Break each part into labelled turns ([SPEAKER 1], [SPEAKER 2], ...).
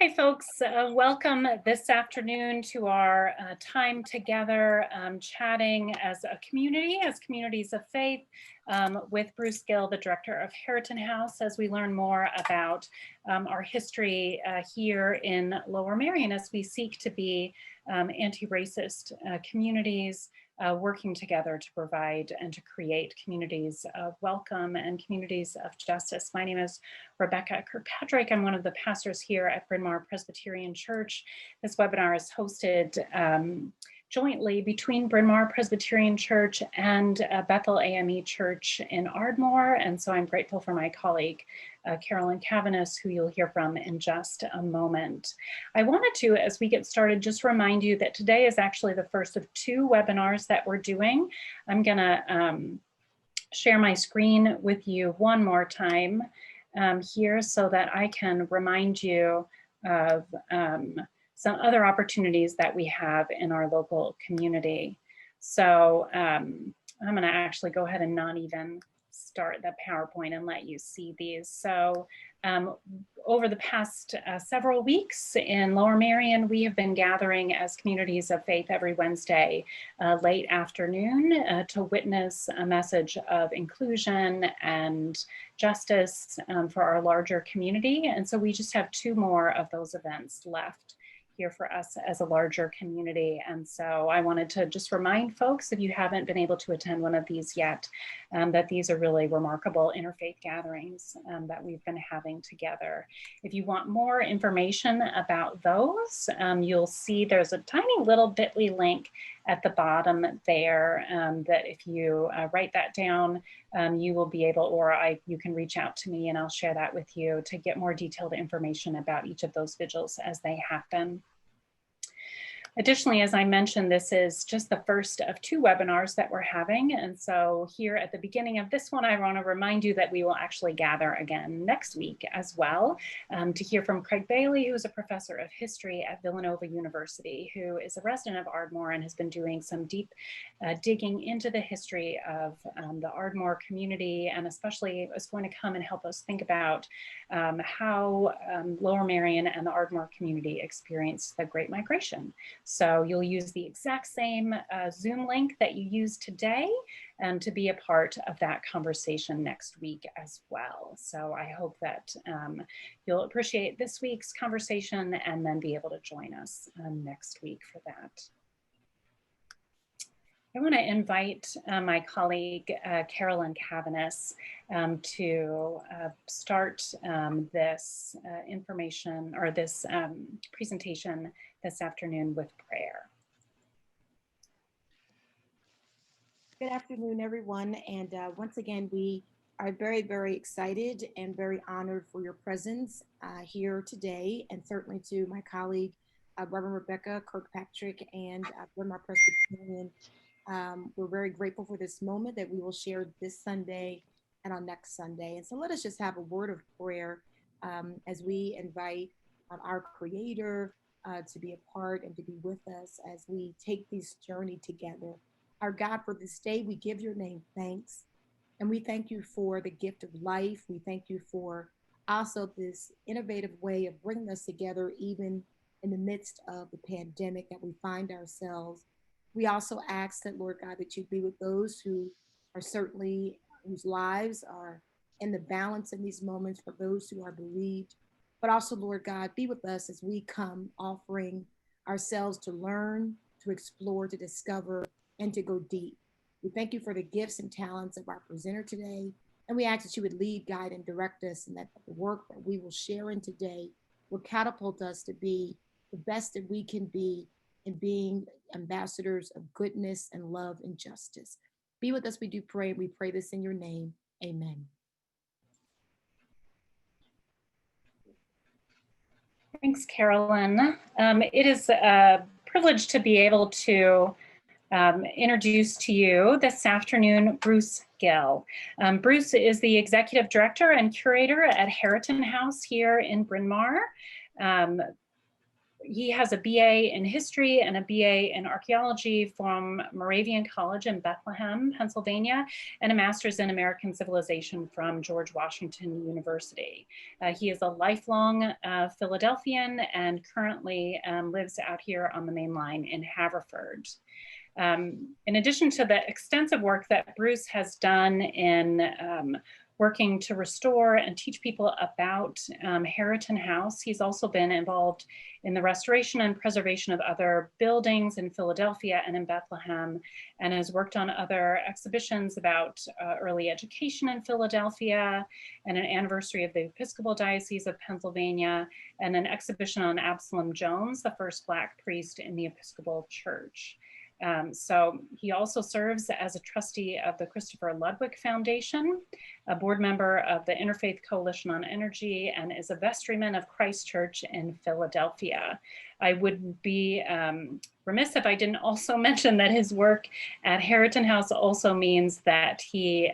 [SPEAKER 1] Hi, folks. Welcome this afternoon to our time together chatting as a community, as communities of faith, with Bruce Gill, the director of Harriton House, as we learn more about our history here in Lower Merion as we seek to be anti-racist communities working together to provide and to create communities of welcome and communities of justice. My name is Rebecca Kirkpatrick. I'm one of the pastors here at Bryn Mawr Presbyterian Church. This webinar is hosted jointly between Bryn Mawr Presbyterian Church and Bethel AME Church in Ardmore. And so I'm grateful for my colleague, Carolyn Cavanis, who you'll hear from in just a moment. I wanted to, as we get started, just remind you that today is actually the first of two webinars that we're doing. I'm gonna share my screen with you one more time here so that I can remind you of some other opportunities that we have in our local community. So I'm gonna actually go ahead and not even start the PowerPoint and let you see these. So over the past several weeks in Lower Merion, we have been gathering as communities of faith every Wednesday late afternoon to witness a message of inclusion and justice for our larger community. And so we just have two more of those events left here for us as a larger community. And so I wanted to just remind folks, if you haven't been able to attend one of these yet, that these are really remarkable interfaith gatherings that we've been having together. If you want more information about those, you'll see there's a tiny little bit.ly link at the bottom there that if you write that down, you will be able, or you can reach out to me and I'll share that with you to get more detailed information about each of those vigils as they happen. Additionally, as I mentioned, this is just the first of two webinars that we're having. And so here at the beginning of this one, I want to remind you that we will actually gather again next week as well to hear from Craig Bailey, who's a professor of history at Villanova University, who is a resident of Ardmore and has been doing some deep digging into the history of the Ardmore community, and especially is going to come and help us think about how Lower Merion and the Ardmore community experienced the Great Migration. So you'll use the exact same Zoom link that you used today to be a part of that conversation next week as well. So I hope that you'll appreciate this week's conversation and then be able to join us next week for that. I want to invite my colleague, Carolyn Cavanis, to start this information or this presentation this afternoon with prayer.
[SPEAKER 2] Good afternoon, everyone. And once again, we are very, very excited and very honored for your presence here today, and certainly to my colleague, Reverend Rebecca Kirkpatrick and Bryn Mawr Presbyterian. We're very grateful for this moment that we will share this Sunday and on next Sunday. And so let us just have a word of prayer as we invite our Creator to be a part and to be with us as we take this journey together. Our God, for this day, we give your name thanks. And we thank you for the gift of life. We thank you for also this innovative way of bringing us together, even in the midst of the pandemic that we find ourselves. We also ask that, Lord God, that you be with those who are certainly, whose lives are in the balance in these moments, for those who are bereaved. But also, Lord God, be with us as we come offering ourselves to learn, to explore, to discover, and to go deep. We thank you for the gifts and talents of our presenter today. And we ask that you would lead, guide, and direct us, and that the work that we will share in today will catapult us to be the best that we can be in being ambassadors of goodness and love and justice. Be with us, we do pray. We pray this in your name. Amen.
[SPEAKER 1] Thanks, Carolyn. It is a privilege to be able to introduce to you this afternoon Bruce Gill. Bruce is the executive director and curator at Harriton House here in Bryn Mawr. He has a BA in history and a BA in archaeology from Moravian College in Bethlehem, Pennsylvania, and a master's in American civilization from George Washington University. He is a lifelong Philadelphian and currently lives out here on the main line in Haverford. In addition to the extensive work that Bruce has done in working to restore and teach people about Harriton House, he's also been involved in the restoration and preservation of other buildings in Philadelphia and in Bethlehem, and has worked on other exhibitions about early education in Philadelphia, and an anniversary of the Episcopal Diocese of Pennsylvania, and an exhibition on Absalom Jones, the first Black priest in the Episcopal Church. So he also serves as a trustee of the Christopher Ludwig Foundation, a board member of the Interfaith Coalition on Energy, and is a vestryman of Christ Church in Philadelphia. I would be remiss if I didn't also mention that his work at Harriton House also means that he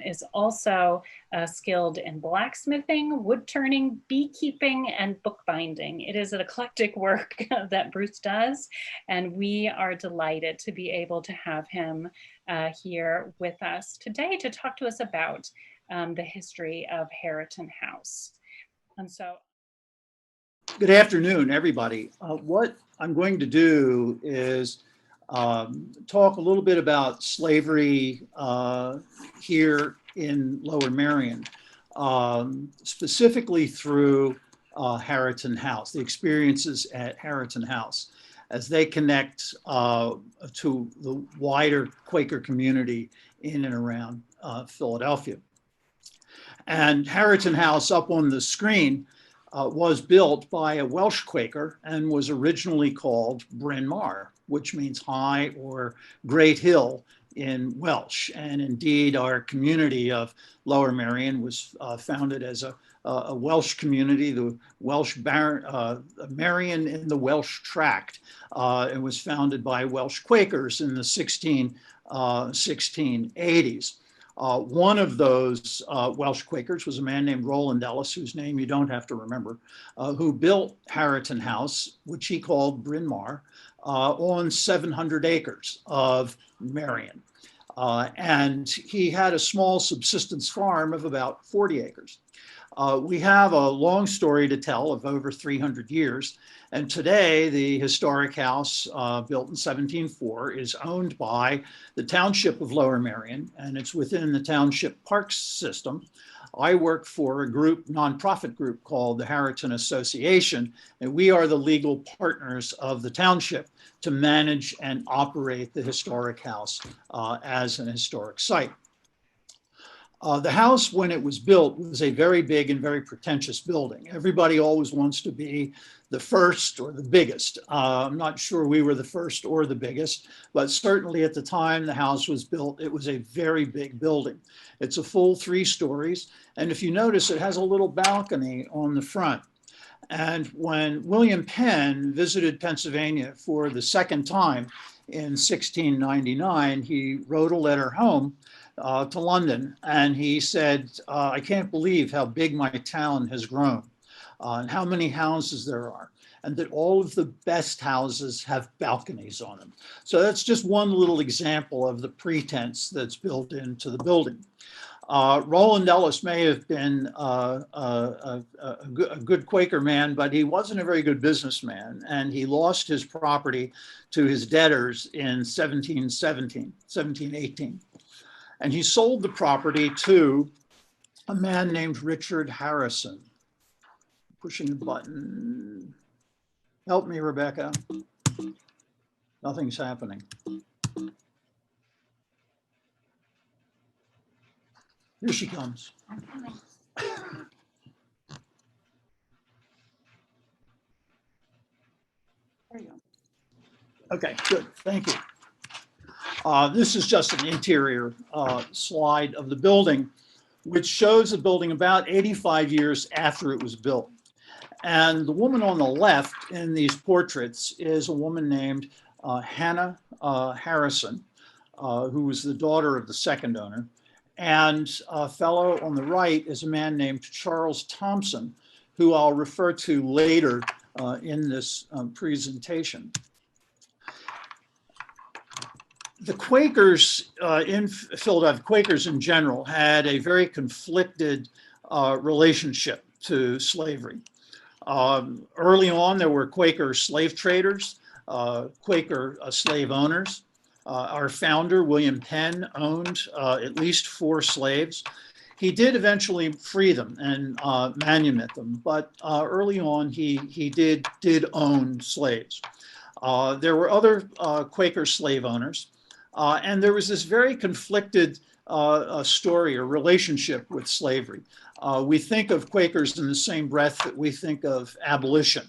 [SPEAKER 1] is also skilled in blacksmithing, wood turning, beekeeping, and bookbinding. It is an eclectic work that Bruce does, and we are delighted to be able to have him here with us today to talk to us about the history of Harriton House. And so,
[SPEAKER 3] good afternoon, everybody. What I'm going to do is talk a little bit about slavery here in Lower Merion, specifically through Harriton House, the experiences at Harriton House, as they connect to the wider Quaker community in and around Philadelphia. And Harriton House up on the screen was built by a Welsh Quaker and was originally called Bryn Mawr, which means high or great hill in Welsh. And indeed, our community of Lower Merion was founded as a Welsh community, the Welsh Merion in the Welsh Tract. It was founded by Welsh Quakers in the 1680s. One of those Welsh Quakers was a man named Roland Ellis, whose name you don't have to remember, who built Harriton House, which he called Bryn Mawr, on 700 acres of Merion. And he had a small subsistence farm of about 40 acres. We have a long story to tell of over 300 years. And today, the historic house built in 1704 is owned by the Township of Lower Merion, and it's within the Township Parks system. I work for a group, nonprofit group called the Harriton Association, and we are the legal partners of the township to manage and operate the historic house as an historic site. The house, when it was built, was a very big and very pretentious building. Everybody always wants to be the first or the biggest. I'm not sure we were the first or the biggest, but certainly at the time the house was built, it was a very big building. It's a full 3 stories. And if you notice, it has a little balcony on the front. And when William Penn visited Pennsylvania for the second time in 1699, he wrote a letter home to London, and he said, I can't believe how big my town has grown and how many houses there are, and that all of the best houses have balconies on them. So that's just one little example of the pretense that's built into the building. Roland Ellis may have been a good Quaker man, but he wasn't a very good businessman, and he lost his property to his debtors in 1718. And he sold the property to a man named Richard Harrison. Pushing the button. Help me, Rebecca. Nothing's happening. Here she comes.
[SPEAKER 1] I'm coming. There you go.
[SPEAKER 3] Okay, good. Thank you. This is just an interior slide of the building, which shows the building about 85 years after it was built. And the woman on the left in these portraits is a woman named Hannah Harrison, who was the daughter of the second owner. And a fellow on the right is a man named Charles Thompson, who I'll refer to later in this presentation. The Quakers in Philadelphia, Quakers in general, had a very conflicted relationship to slavery. Early on, there were Quaker slave traders, Quaker slave owners. Our founder, William Penn, owned at least 4 slaves. He did eventually free them and manumit them, but early on, he did own slaves. There were other Quaker slave owners. And there was this very conflicted story or relationship with slavery. We think of Quakers in the same breath that we think of abolition.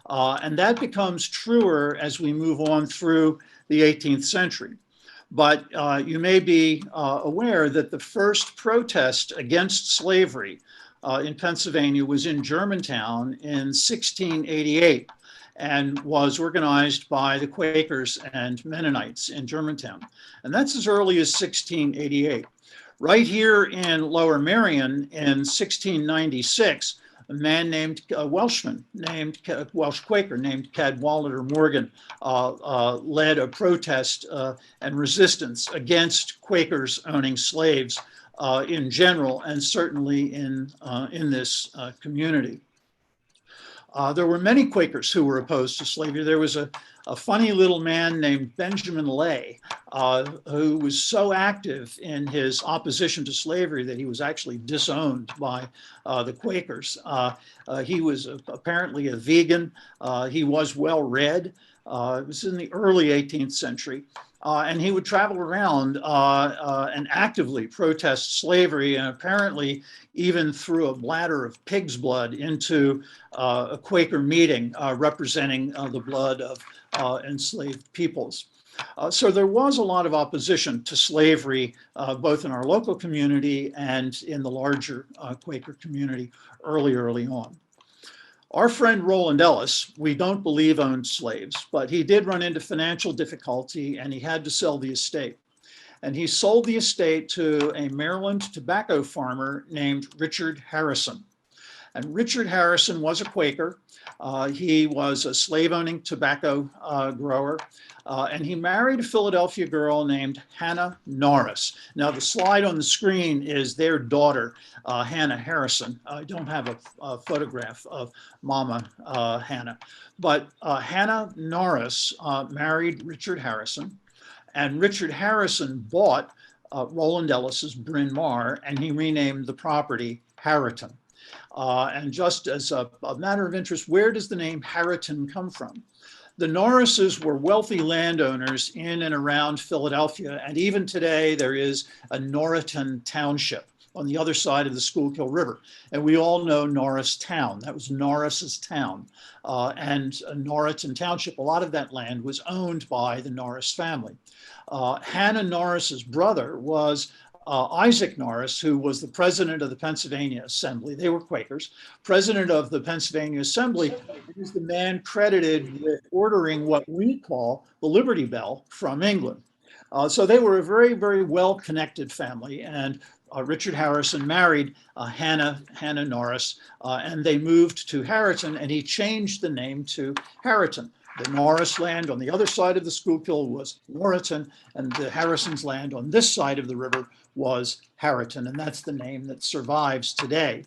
[SPEAKER 3] And that becomes truer as we move on through the 18th century. But you may be aware that the first protest against slavery in Pennsylvania was in Germantown in 1688. And was organized by the Quakers and Mennonites in Germantown. And that's as early as 1688. Right here in Lower Merion in 1696, a man named Welsh Quaker named Cadwallader Morgan led a protest and resistance against Quakers owning slaves in general, and certainly in this community. There were many Quakers who were opposed to slavery. There was a funny little man named Benjamin Lay, who was so active in his opposition to slavery that he was actually disowned by the Quakers. He was apparently a vegan. He was well read. It was in the early 18th century. And he would travel around and actively protest slavery, and apparently even threw a bladder of pig's blood into a Quaker meeting representing the blood of enslaved peoples. So there was a lot of opposition to slavery, both in our local community and in the larger Quaker community early on. Our friend Roland Ellis, we don't believe owned slaves, but he did run into financial difficulty and he had to sell the estate. And he sold the estate to a Maryland tobacco farmer named Richard Harrison. And Richard Harrison was a Quaker. He was a slave-owning tobacco grower. And he married a Philadelphia girl named Hannah Norris. Now, the slide on the screen is their daughter, Hannah Harrison. I don't have a photograph of Mama Hannah. But Hannah Norris married Richard Harrison. And Richard Harrison bought Roland Ellis's Bryn Mawr, and he renamed the property Harriton. And just as a matter of interest, where does the name Harriton come from? The Norrises were wealthy landowners in and around Philadelphia, and even today there is a Norriton Township on the other side of the Schuylkill River. And we all know Norristown. That was Norris's town. And Norriton Township, a lot of that land was owned by the Norris family. Hannah Norris's brother was Isaac Norris, who was the president of the Pennsylvania Assembly. They were Quakers. President of the Pennsylvania Assembly is the man credited with ordering what we call the Liberty Bell from England. So they were a very, very well-connected family. And Richard Harrison married Hannah Norris, and they moved to Harriton, and he changed the name to Harriton. The Norris land on the other side of the Schuylkill was Norriton, and the Harrison's land on this side of the river was Harriton, and that's the name that survives today.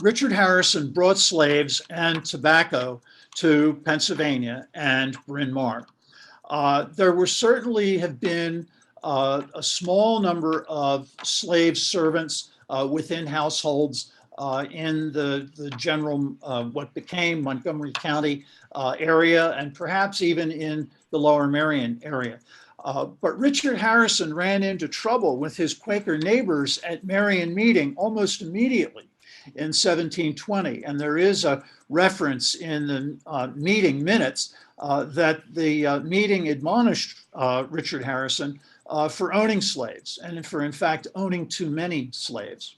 [SPEAKER 3] Richard Harrison brought slaves and tobacco to Pennsylvania and Bryn Mawr. There were certainly have been a small number of slave servants within households in the general, what became Montgomery County area, and perhaps even in the Lower Merion area. But Richard Harrison ran into trouble with his Quaker neighbors at Merion Meeting almost immediately in 1720. And there is a reference in the meeting minutes that the meeting admonished Richard Harrison for owning slaves, and for, in fact, owning too many slaves.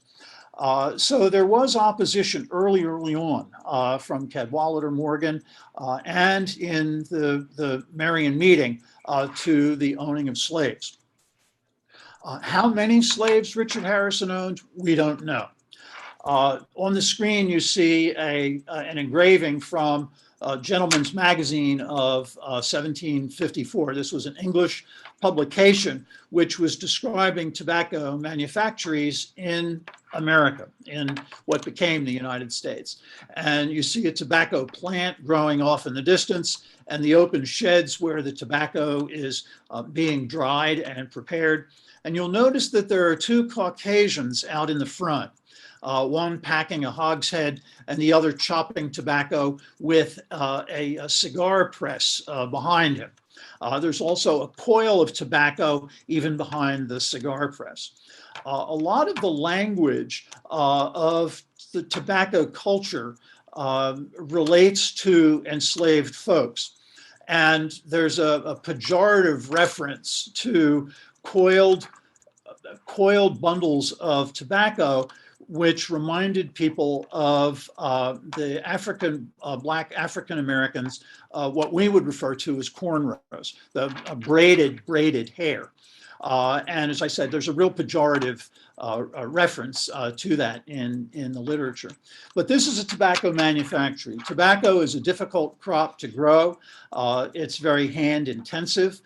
[SPEAKER 3] So there was opposition early on from Cadwallader Morgan and in the Merion Meeting to the owning of slaves. How many slaves Richard Harrison owned, we don't know. On the screen, you see an engraving from Gentleman's Magazine of 1754. This was an English publication which was describing tobacco manufactories in America, in what became the United States. And you see a tobacco plant growing off in the distance and the open sheds where the tobacco is being dried and prepared. And you'll notice that there are two Caucasians out in the front. One packing a hogshead and the other chopping tobacco with a cigar press behind him. There's also a coil of tobacco even behind the cigar press. A lot of the language of the tobacco culture relates to enslaved folks. And there's a pejorative reference to coiled bundles of tobacco, which reminded people of the Black African Americans, what we would refer to as cornrows, the braided hair. And as I said, there's a real pejorative reference to that in the literature. But this is a tobacco manufactory. Tobacco is a difficult crop to grow. It's very hand intensive.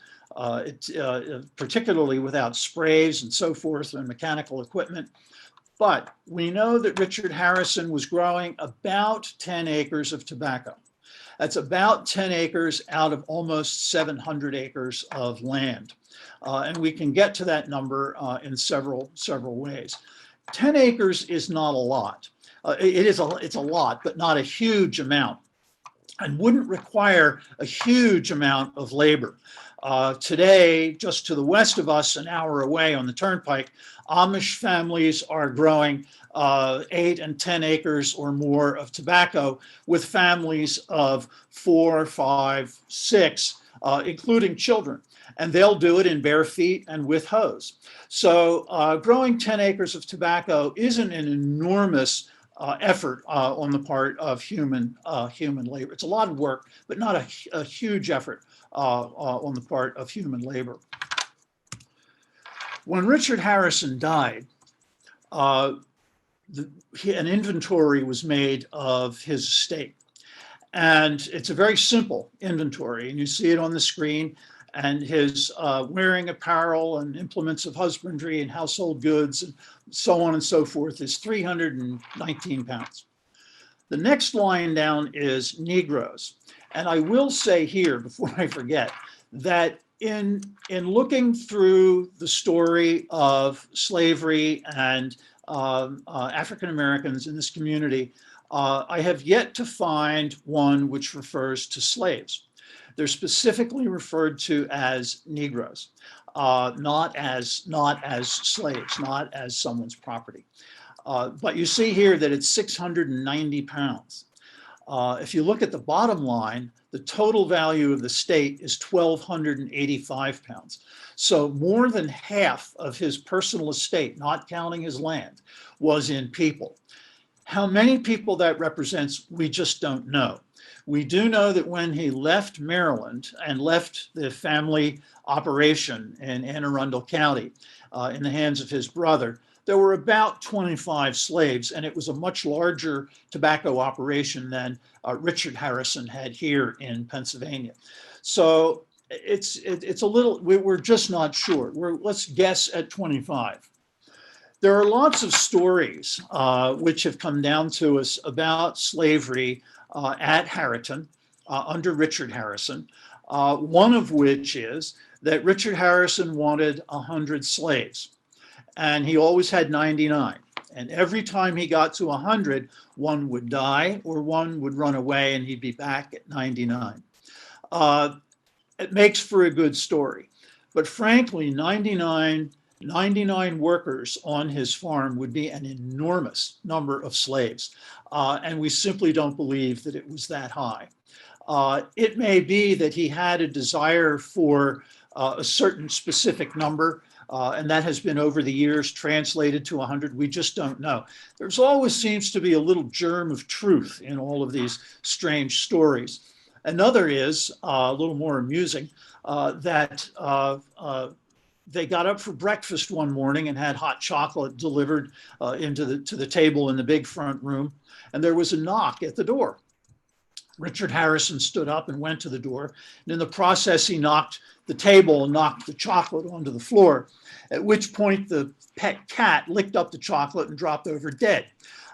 [SPEAKER 3] Particularly without sprays and so forth and mechanical equipment. But we know that Richard Harrison was growing about 10 acres of tobacco. That's about 10 acres out of almost 700 acres of land. And we can get to that number in several ways. 10 acres is not a lot. It's a lot, but not a huge amount, and wouldn't require a huge amount of labor. Today, just to the west of us, an hour away on the turnpike, Amish families are growing 8 and 10 acres or more of tobacco with families of 4, 5, 6, including children. And they'll do it in bare feet and with hoes. So growing 10 acres of tobacco isn't an enormous effort on the part of human labor. It's a lot of work, but not a huge effort on the part of human labor. When Richard Harrison died, an inventory was made of his estate. And it's a very simple inventory, and you see it on the screen. And his wearing apparel and implements of husbandry and household goods and so on and so forth is 319 pounds. The next line down is Negroes. And I will say here, before I forget, that in looking through the story of slavery and African Americans in this community, I have yet to find one which refers to slaves. They're specifically referred to as Negroes, not as slaves, not as someone's property. But you see here that it's 690 pounds. If you look at the bottom line, the total value of the state is 1,285 pounds. So more than half of his personal estate, not counting his land, was in people. How many people that represents, we just don't know. We do know that when he left Maryland and left the family operation in Anne Arundel County in the hands of his brother, there were about 25 slaves, and it was a much larger tobacco operation than Richard Harrison had here in Pennsylvania. So it's a little, we're just not sure. Let's guess at 25. There are lots of stories which have come down to us about slavery at Harriton under Richard Harrison, one of which is that Richard Harrison wanted 100 slaves, and he always had 99. And every time he got to 100, one would die or one would run away and he'd be back at 99. It makes for a good story. But frankly, 99 workers on his farm would be an enormous number of slaves. And we simply don't believe that it was that high. It may be that he had a desire for a certain specific number, and that has been over the years translated to 100. We just don't know. There's always seems to be a little germ of truth in all of these strange stories. Another is a little more amusing, that they got up for breakfast one morning and had hot chocolate delivered to the table in the big front room. And there was a knock at the door. Richard Harrison stood up and went to the door. And in the process, he knocked the table and knocked the chocolate onto the floor, at which point the pet cat licked up the chocolate and dropped over dead.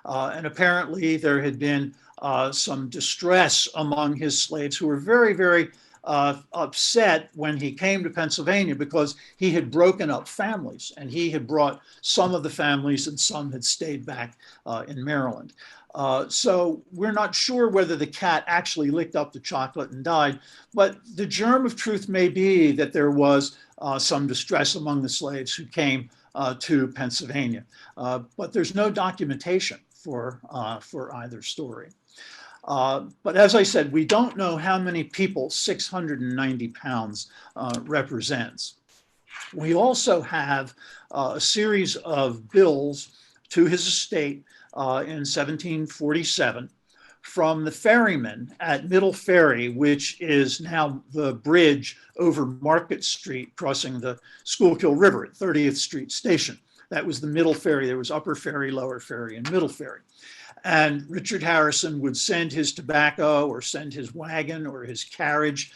[SPEAKER 3] And apparently there had been some distress among his slaves who were very, very upset when he came to Pennsylvania because he had broken up families and he had brought some of the families and some had stayed back in Maryland. So we're not sure whether the cat actually licked up the chocolate and died, but the germ of truth may be that there was some distress among the slaves who came to Pennsylvania. But there's no documentation for either story. But as I said, we don't know how many people 690 pounds represents. We also have a series of bills to his estate in 1747 from the ferryman at Middle Ferry, which is now the bridge over Market Street crossing the Schuylkill River at 30th Street Station. That was the Middle Ferry. There was Upper Ferry, Lower Ferry, and Middle Ferry. And Richard Harrison would send his tobacco or send his wagon or his carriage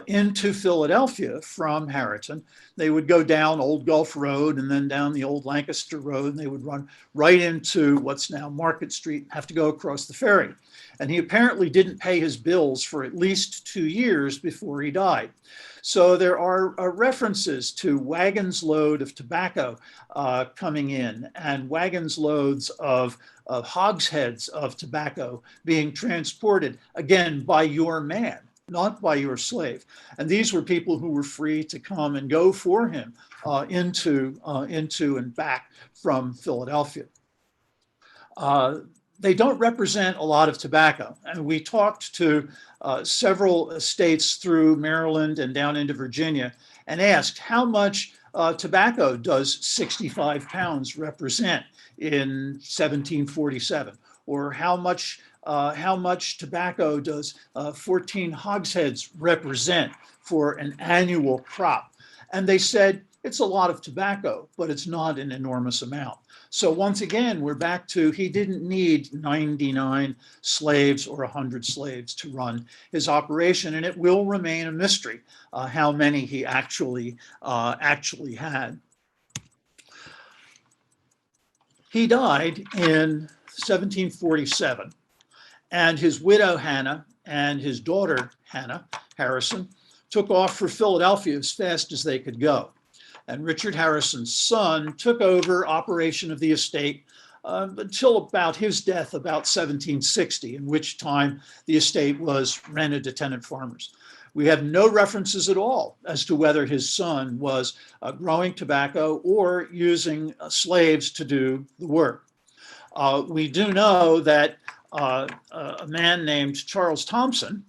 [SPEAKER 3] into Philadelphia from Harriton. They would go down Old Gulf Road and then down the Old Lancaster Road, and they would run right into what's now Market Street, have to go across the ferry. And he apparently didn't pay his bills for at least 2 years before he died. So there are references to wagons load of tobacco coming in and wagons loads of hogsheads of tobacco being transported, again, by your man, not by your slave. And these were people who were free to come and go for him into and back from Philadelphia. They don't represent a lot of tobacco. And we talked to several estates through Maryland and down into Virginia and asked how much tobacco does 65 pounds represent in 1747? Or how much tobacco does 14 hogsheads represent for an annual crop? And they said, it's a lot of tobacco, but it's not an enormous amount. So once again, we're back to he didn't need 99 slaves or 100 slaves to run his operation, and it will remain a mystery how many he actually had. He died in 1747, and his widow Hannah and his daughter Hannah Harrison took off for Philadelphia as fast as they could go. And Richard Harrison's son took over operation of the estate until about his death, about 1760, in which time the estate was rented to tenant farmers. We have no references at all as to whether his son was growing tobacco or using slaves to do the work. We do know that a man named Charles Thompson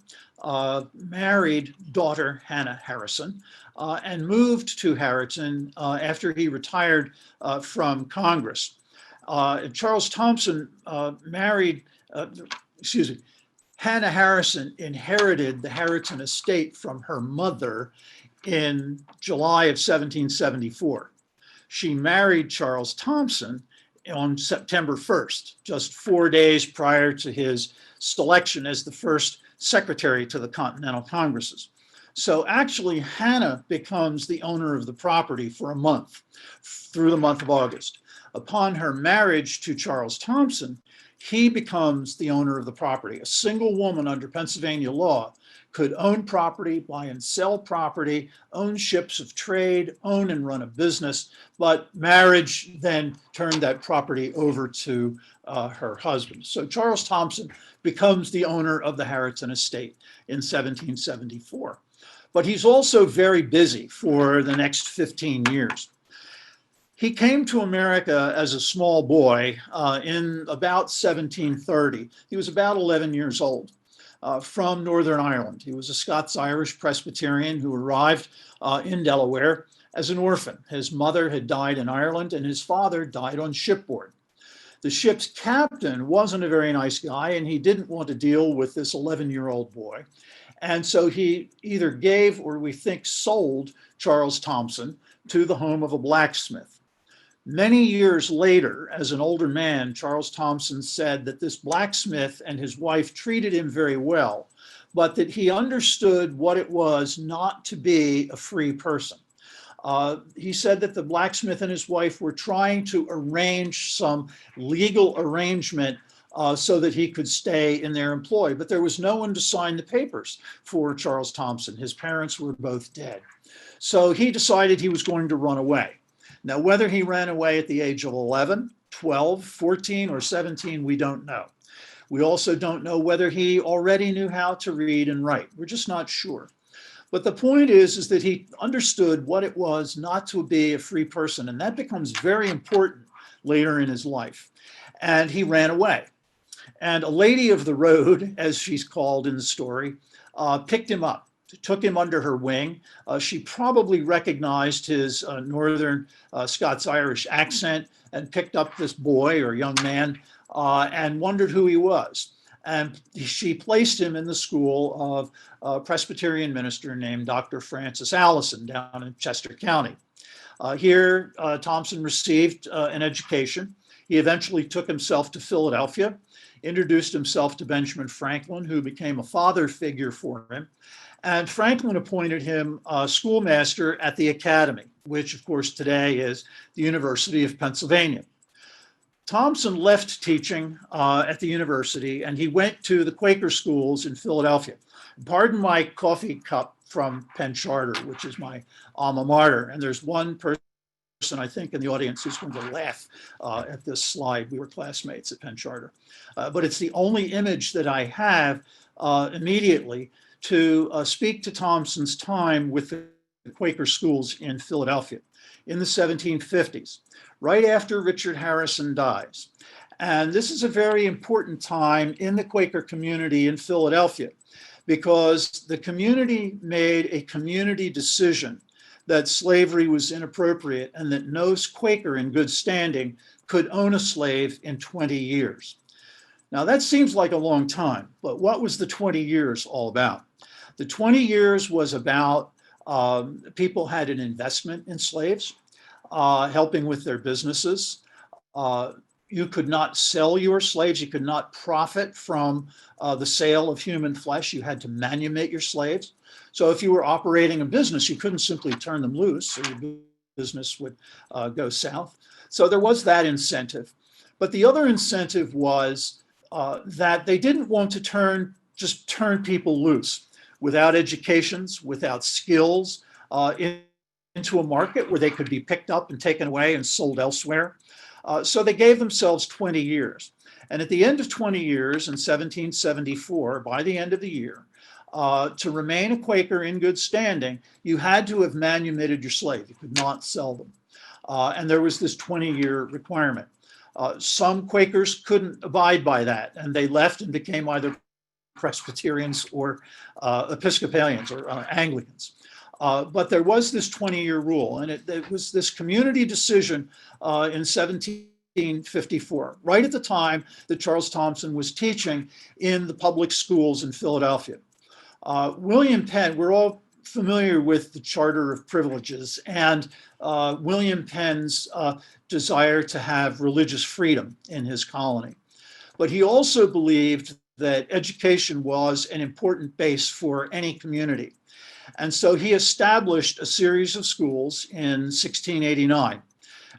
[SPEAKER 3] married daughter Hannah Harrison and moved to Harriton after he retired from Congress. Charles Thompson Hannah Harrison inherited the Harriton estate from her mother in July of 1774. She married Charles Thompson on September 1st, just 4 days prior to his selection as the first secretary to the Continental Congresses. So actually, Hannah becomes the owner of the property for a month, through the month of August. Upon her marriage to Charles Thompson, he becomes the owner of the property. A single woman under Pennsylvania law could own property, buy and sell property, own ships of trade, own and run a business, but marriage then turned that property over to her husband. So Charles Thompson becomes the owner of the Harriton estate in 1774. But he's also very busy for the next 15 years. He came to America as a small boy in about 1730. He was about 11 years old from Northern Ireland. He was a Scots-Irish Presbyterian who arrived in Delaware as an orphan. His mother had died in Ireland and his father died on shipboard. The ship's captain wasn't a very nice guy and he didn't want to deal with this 11-year-old boy. And so he either gave or we think sold Charles Thompson to the home of a blacksmith. Many years later, as an older man, Charles Thompson said that this blacksmith and his wife treated him very well, but that he understood what it was not to be a free person. He said that the blacksmith and his wife were trying to arrange some legal arrangement so that he could stay in their employ, but there was no one to sign the papers for Charles Thompson. His parents were both dead. So he decided he was going to run away. Now, whether he ran away at the age of 11, 12, 14, or 17, we don't know. We also don't know whether he already knew how to read and write. We're just not sure. But the point is that he understood what it was not to be a free person, and that becomes very important later in his life. And he ran away. And a lady of the road, as she's called in the story, picked him up, took him under her wing. She probably recognized his northern Scots-Irish accent and picked up this boy or young man and wondered who he was. And she placed him in the school of a Presbyterian minister named Dr. Francis Allison down in Chester County. Here, Thompson received an education. He eventually took himself to Philadelphia, introduced himself to Benjamin Franklin, who became a father figure for him. And Franklin appointed him schoolmaster at the academy, which of course today is the University of Pennsylvania. Thompson left teaching at the university and he went to the Quaker schools in Philadelphia. Pardon my coffee cup from Penn Charter, which is my alma mater. And there's one person I think in the audience who's going to laugh at this slide. We were classmates at Penn Charter. But it's the only image that I have immediately to speak to Thompson's time with the Quaker schools in Philadelphia in the 1750s, right after Richard Harrison dies. And this is a very important time in the Quaker community in Philadelphia because the community made a community decision that slavery was inappropriate and that no Quaker in good standing could own a slave in 20 years. Now that seems like a long time, but what was the 20 years all about? The 20 years was about people had an investment in slaves, helping with their businesses. You could not sell your slaves. You could not profit from the sale of human flesh. You had to manumit your slaves. So if you were operating a business, you couldn't simply turn them loose or your business would go south. So there was that incentive. But the other incentive was that they didn't want to just turn people loose without educations, without skills, into a market where they could be picked up and taken away and sold elsewhere. So they gave themselves 20 years. And at the end of 20 years in 1774, by the end of the year, to remain a Quaker in good standing, you had to have manumitted your slave. You could not sell them. And there was this 20-year requirement. Some Quakers couldn't abide by that, and they left and became either Presbyterians or Episcopalians or Anglicans. But there was this 20-year rule, and it was this community decision in 1754, right at the time that Charles Thompson was teaching in the public schools in Philadelphia. William Penn, we're all familiar with the Charter of Privileges and William Penn's desire to have religious freedom in his colony. But he also believed that education was an important base for any community. And so he established a series of schools in 1689,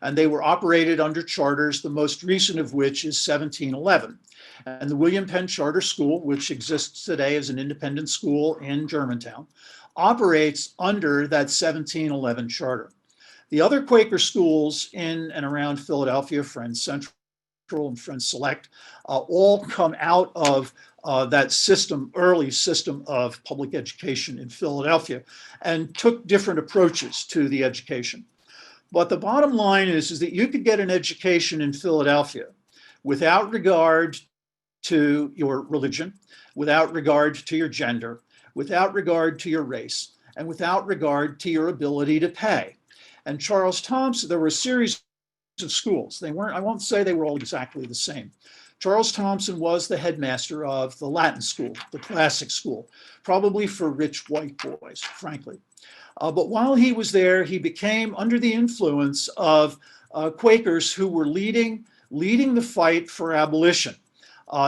[SPEAKER 3] and they were operated under charters, the most recent of which is 1711. And the William Penn Charter School, which exists today as an independent school in Germantown, operates under that 1711 charter. The other Quaker schools in and around Philadelphia, Friends Central and Friends Select, all come out of that system, early system of public education in Philadelphia, and took different approaches to the education. But the bottom line is that you could get an education in Philadelphia without regard to your religion, without regard to your gender, without regard to your race, and without regard to your ability to pay. And Charles Thompson, there were a series of schools. They weren't, I won't say they were all exactly the same. Charles Thompson was the headmaster of the Latin school, the classic school, probably for rich white boys, frankly. But while he was there, he became under the influence of Quakers who were leading the fight for abolition,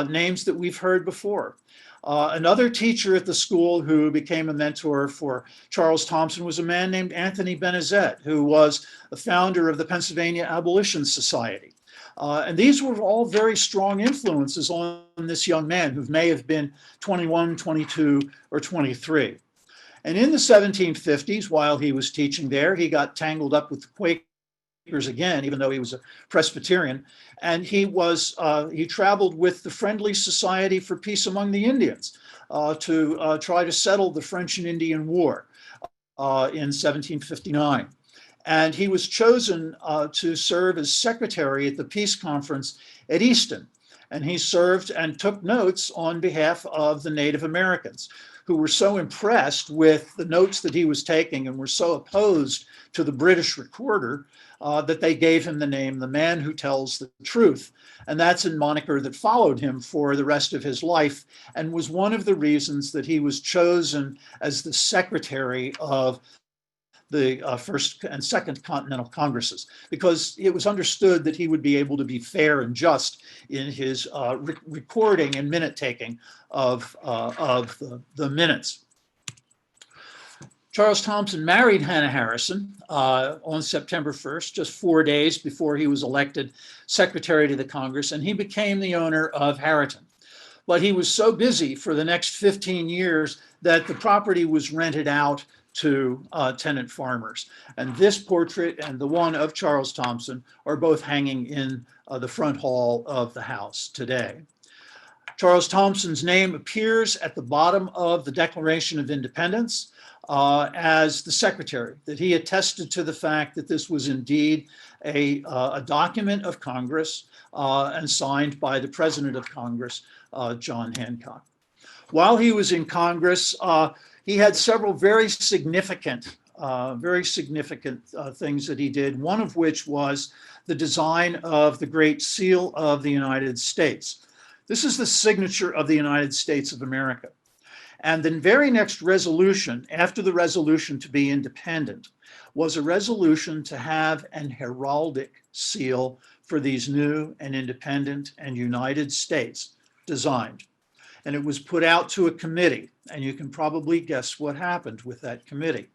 [SPEAKER 3] names that we've heard before. Another teacher at the school who became a mentor for Charles Thompson was a man named Anthony Benezet, who was the founder of the Pennsylvania Abolition Society. And these were all very strong influences on this young man who may have been 21, 22, or 23. And in the 1750s, while he was teaching there, he got tangled up with the Quakers again, even though he was a Presbyterian. And he traveled with the Friendly Society for Peace Among the Indians to try to settle the French and Indian War in 1759. And he was chosen to serve as secretary at the peace conference at Easton. And he served and took notes on behalf of the Native Americans, who were so impressed with the notes that he was taking and were so opposed to the British recorder that they gave him the name, the man who tells the truth. And that's a moniker that followed him for the rest of his life and was one of the reasons that he was chosen as the secretary of the First and Second Continental Congresses, because it was understood that he would be able to be fair and just in his recording and minute taking of the minutes. Charles Thompson married Hannah Harrison on September 1st, just 4 days before he was elected secretary to the Congress, and he became the owner of Harriton. But he was so busy for the next 15 years that the property was rented out to tenant farmers. And this portrait and the one of Charles Thompson are both hanging in the front hall of the house today. Charles Thompson's name appears at the bottom of the Declaration of Independence as the secretary, that he attested to the fact that this was indeed a document of Congress and signed by the President of Congress, John Hancock. While he was in Congress, he had several very significant things that he did, one of which was the design of the Great Seal of the United States. This is the signature of the United States of America. And the very next resolution, after the resolution to be independent, was a resolution to have an heraldic seal for these new and independent and United States designed. And it was put out to a committee, and you can probably guess what happened with that committee.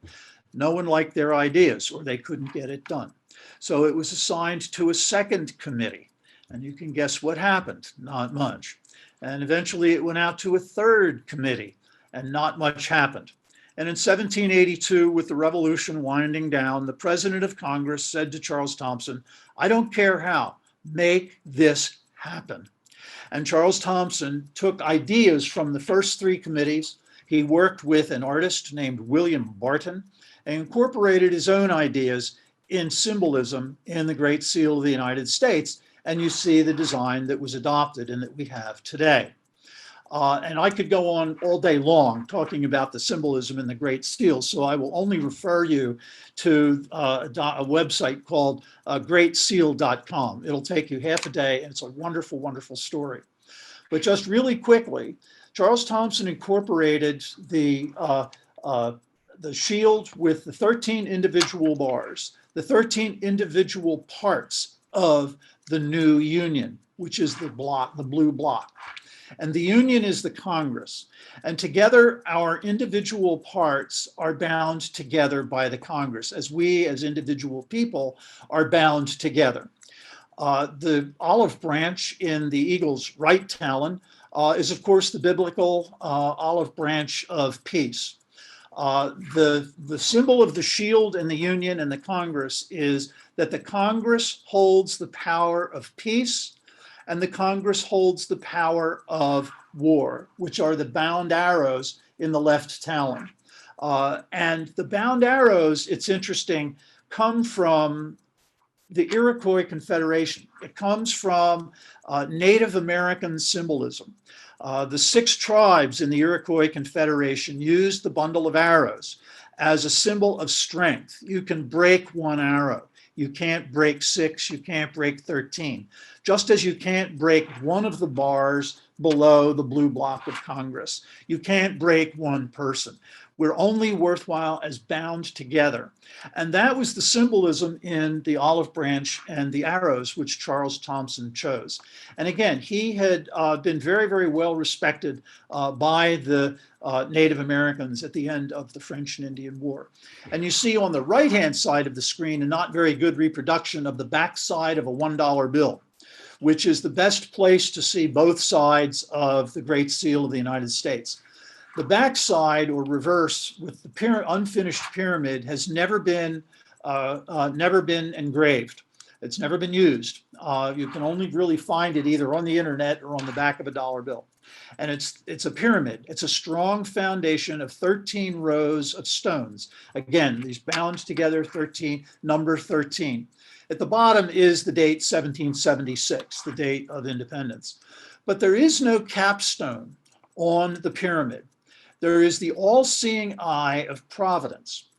[SPEAKER 3] No one liked their ideas, or they couldn't get it done. So it was assigned to a second committee, and you can guess what happened, not much. And eventually it went out to a third committee, and not much happened. And in 1782, with the Revolution winding down, the President of Congress said to Charles Thompson, "I don't care how, make this happen." And Charles Thompson took ideas from the first three committees. He worked with an artist named William Barton and incorporated his own ideas in symbolism in the Great Seal of the United States. And you see the design that was adopted and that we have today. And I could go on all day long talking about the symbolism in the Great Seal, so I will only refer you to a website called greatseal.com. It'll take you half a day, and it's a wonderful, wonderful story. But just really quickly, Charles Thompson incorporated the shield with the 13 individual bars, the 13 individual parts of the new Union, which is the blue block. And the Union is the Congress. And together, our individual parts are bound together by the Congress, as we as individual people are bound together. The olive branch in the eagle's right talon is, of course, the biblical olive branch of peace. The symbol of the shield in the Union and the Congress is that the Congress holds the power of peace, and the Congress holds the power of war, which are the bound arrows in the left talon. And the bound arrows, it's interesting, come from the Iroquois Confederation. It comes from Native American symbolism. The 6 tribes in the Iroquois Confederation used the bundle of arrows as a symbol of strength. You can break one arrow. You can't break 6, you can't break 13. Just as you can't break one of the bars below the blue block of Congress. You can't break one person. We're only worthwhile as bound together. And that was the symbolism in the olive branch and the arrows, which Charles Thompson chose. And again, he had been very, very well respected by the Native Americans at the end of the French and Indian War. And you see on the right-hand side of the screen a not very good reproduction of the backside of a $1 bill, which is the best place to see both sides of the Great Seal of the United States. The backside, or reverse, with the unfinished pyramid has never been engraved. It's never been used. You can only really find it either on the internet or on the back of a dollar bill. And it's a pyramid. It's a strong foundation of 13 rows of stones. Again, these bound together, 13, number 13. At the bottom is the date 1776, the date of independence. But there is no capstone on the pyramid. There is the all-seeing eye of Providence.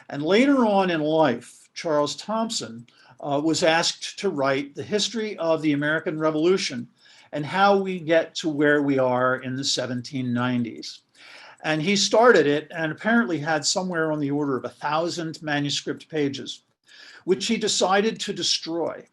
[SPEAKER 3] And later on in life, Charles Thompson was asked to write the history of the American Revolution and how we get to where we are in the 1790s. And he started it and apparently had somewhere on the order of 1,000 manuscript pages, which he decided to destroy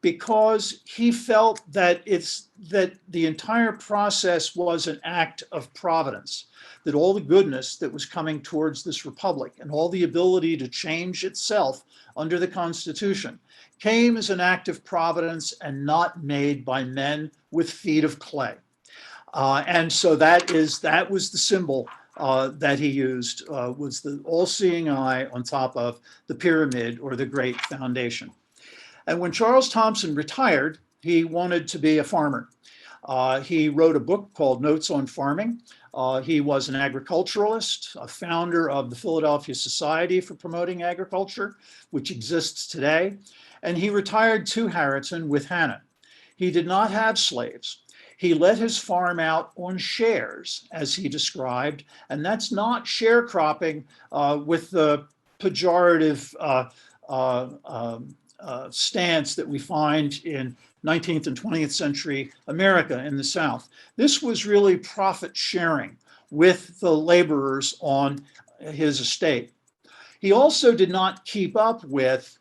[SPEAKER 3] because he felt that the entire process was an act of providence, that all the goodness that was coming towards this republic and all the ability to change itself under the Constitution came as an act of providence and not made by men with feet of clay. And so that was the symbol that he used, was the all-seeing eye on top of the pyramid or the great foundation. And when Charles Thompson retired, he wanted to be a farmer. He wrote a book called Notes on Farming. He was an agriculturalist, a founder of the Philadelphia Society for Promoting Agriculture, which exists today. And he retired to Harriton with Hannah. He did not have slaves. He let his farm out on shares, as he described, and that's not sharecropping with the pejorative stance that we find in 19th and 20th century America in the South. This was really profit sharing with the laborers on his estate. He also did not keep up with,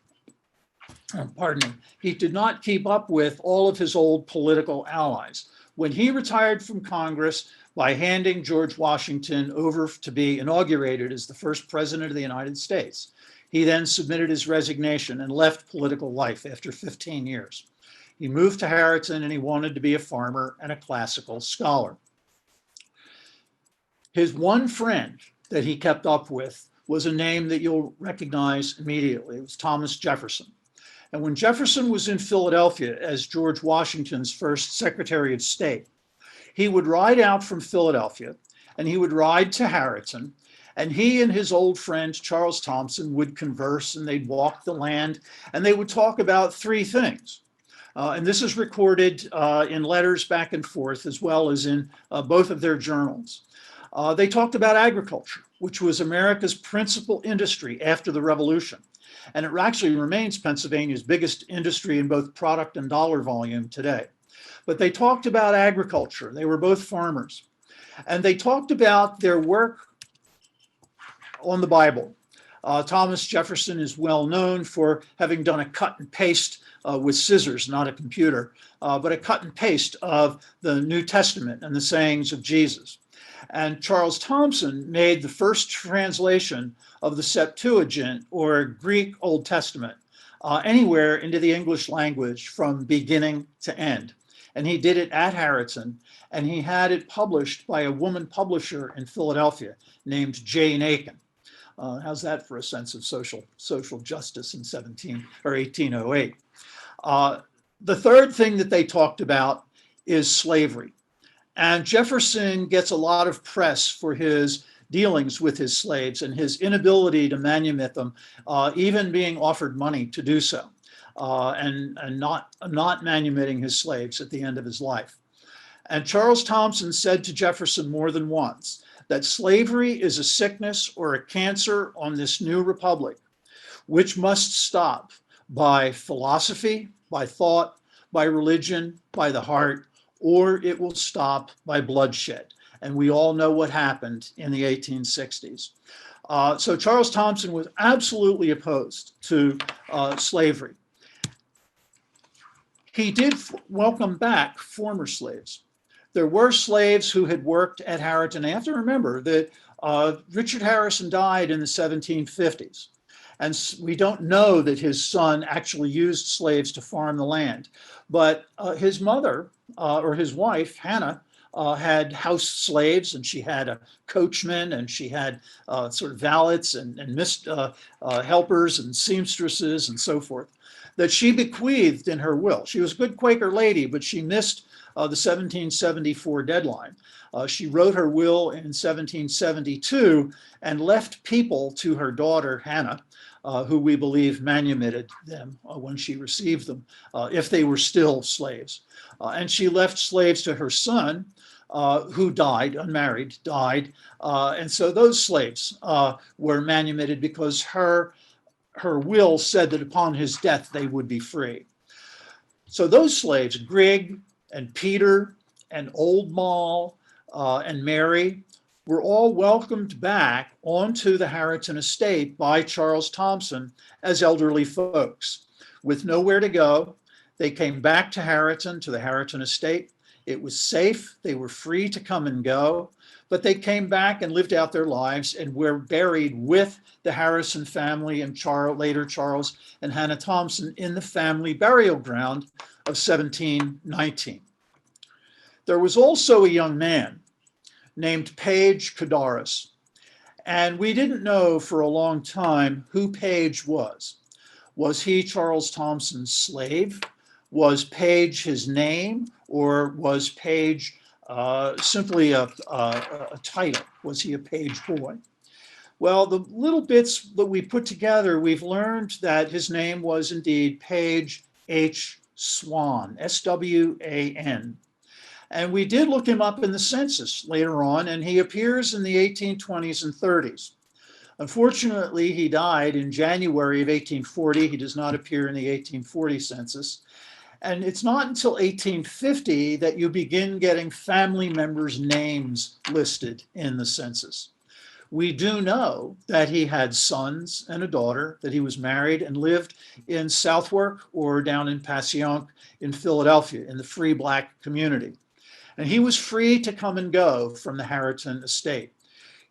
[SPEAKER 3] he did not keep up with all of his old political allies. When he retired from Congress by handing George Washington over to be inaugurated as the first president of the United States, he then submitted his resignation and left political life after 15 years. He moved to Harriton and he wanted to be a farmer and a classical scholar. His one friend that he kept up with was a name that you'll recognize immediately. It was Thomas Jefferson. And when Jefferson was in Philadelphia as George Washington's first Secretary of State, he would ride out from Philadelphia and he would ride to Harriton, and he and his old friend Charles Thompson would converse and they'd walk the land and they would talk about three things. And this is recorded in letters back and forth as well as in both of their journals. They talked about agriculture, which was America's principal industry after the Revolution. And it actually remains Pennsylvania's biggest industry in both product and dollar volume today. But they talked about agriculture. They were both farmers. And they talked about their work on the Bible. Thomas Jefferson is well known for having done a cut and paste with scissors, not a computer, but a cut and paste of the New Testament and the sayings of Jesus. And Charles Thompson made the first translation of the Septuagint, or Greek Old Testament, anywhere into the English language from beginning to end. And he did it at Harriton, and he had it published by a woman publisher in Philadelphia named Jane Aiken. How's that for a sense of social justice in 1808? The third thing that they talked about is slavery. And Jefferson gets a lot of press for his dealings with his slaves and his inability to manumit them, even being offered money to do so, and not manumitting his slaves at the end of his life. And Charles Thompson said to Jefferson more than once that slavery is a sickness or a cancer on this new republic, which must stop by philosophy, by thought, by religion, by the heart, or it will stop by bloodshed. And we all know what happened in the 1860s. So Charles Thompson was absolutely opposed to slavery. He did welcome back former slaves. There were slaves who had worked at Harriton. You have to remember that Richard Harrison died in the 1750s. And we don't know that his son actually used slaves to farm the land. But his mother, or his wife, Hannah, had house slaves, and she had a coachman, and she had sort of valets and helpers and seamstresses and so forth, that she bequeathed in her will. She was a good Quaker lady, but she missed the 1774 deadline. She wrote her will in 1772 and left people to her daughter, Hannah, who we believe manumitted them when she received them, if they were still slaves. And she left slaves to her son, who died, unmarried, died. And so those slaves were manumitted because her will said that upon his death they would be free. So those slaves, Grigg and Peter and Old Moll and Mary, were all welcomed back onto the Harriton estate by Charles Thompson as elderly folks. With nowhere to go, they came back to Harriton, to the Harriton estate. It was safe, they were free to come and go, but they came back and lived out their lives and were buried with the Harrison family and later Charles and Hannah Thompson in the family burial ground of 1719. There was also a young man named Page Cadaris, and we didn't know for a long time who Page was. Was he Charles Thompson's slave? Was Page his name, or was Page simply a title? Was he a page boy? Well, the little bits that we put together, we've learned that his name was indeed Page H. Swan, S-W-A-N. And we did look him up in the census later on, and he appears in the 1820s and 30s. Unfortunately, he died in January of 1840. He does not appear in the 1840 census. And it's not until 1850 that you begin getting family members' names listed in the census. We do know that he had sons and a daughter, that he was married and lived in Southwark or down in Passyunk in Philadelphia in the free Black community. And he was free to come and go from the Harriton estate.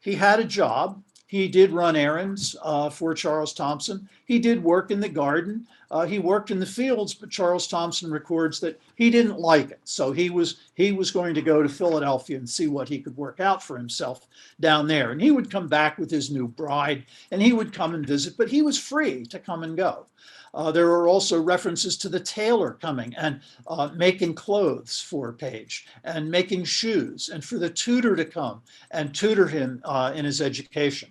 [SPEAKER 3] He had a job. He did run errands for Charles Thompson. He did work in the garden. He worked in the fields, but Charles Thompson records that he didn't like it. So he was going to go to Philadelphia and see what he could work out for himself down there. And he would come back with his new bride, and he would come and visit, but he was free to come and go. There are also references to the tailor coming and making clothes for Page and making shoes, and for the tutor to come and tutor him in his education.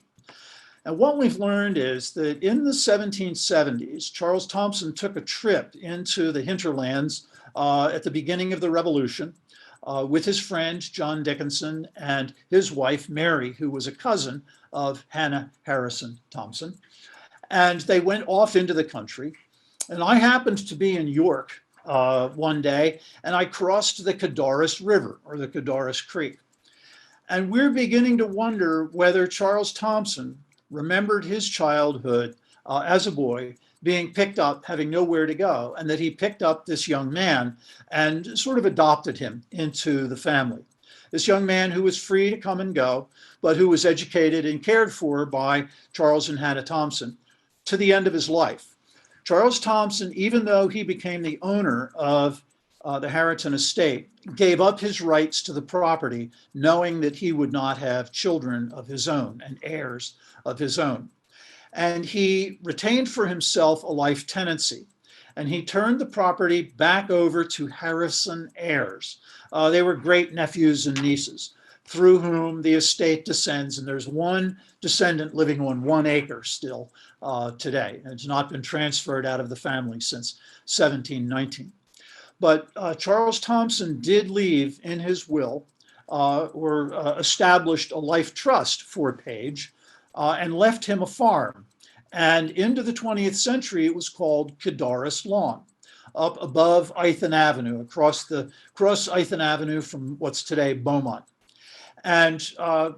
[SPEAKER 3] And what we've learned is that in the 1770s, Charles Thompson took a trip into the hinterlands at the beginning of the Revolution with his friend John Dickinson and his wife Mary, who was a cousin of Hannah Harrison Thompson. And they went off into the country. And I happened to be in York one day, and I crossed the Cadaris River, or the Cadaris Creek. And we're beginning to wonder whether Charles Thompson remembered his childhood as a boy being picked up, having nowhere to go, and that he picked up this young man and sort of adopted him into the family. This young man who was free to come and go, but who was educated and cared for by Charles and Hannah Thompson to the end of his life. Charles Thompson, even though he became the owner of the Harriton estate, gave up his rights to the property, knowing that he would not have children of his own and heirs of his own. And he retained for himself a life tenancy, and he turned the property back over to Harrison heirs. They were great nephews and nieces, through whom the estate descends, and there's one descendant living on 1 acre still today. It's not been transferred out of the family since 1719. But Charles Thompson did leave in his will established a life trust for Page and left him a farm. And into the 20th century, it was called Cadaris Lawn, up above Ithan Avenue, across Ithan Avenue from what's today Beaumont. And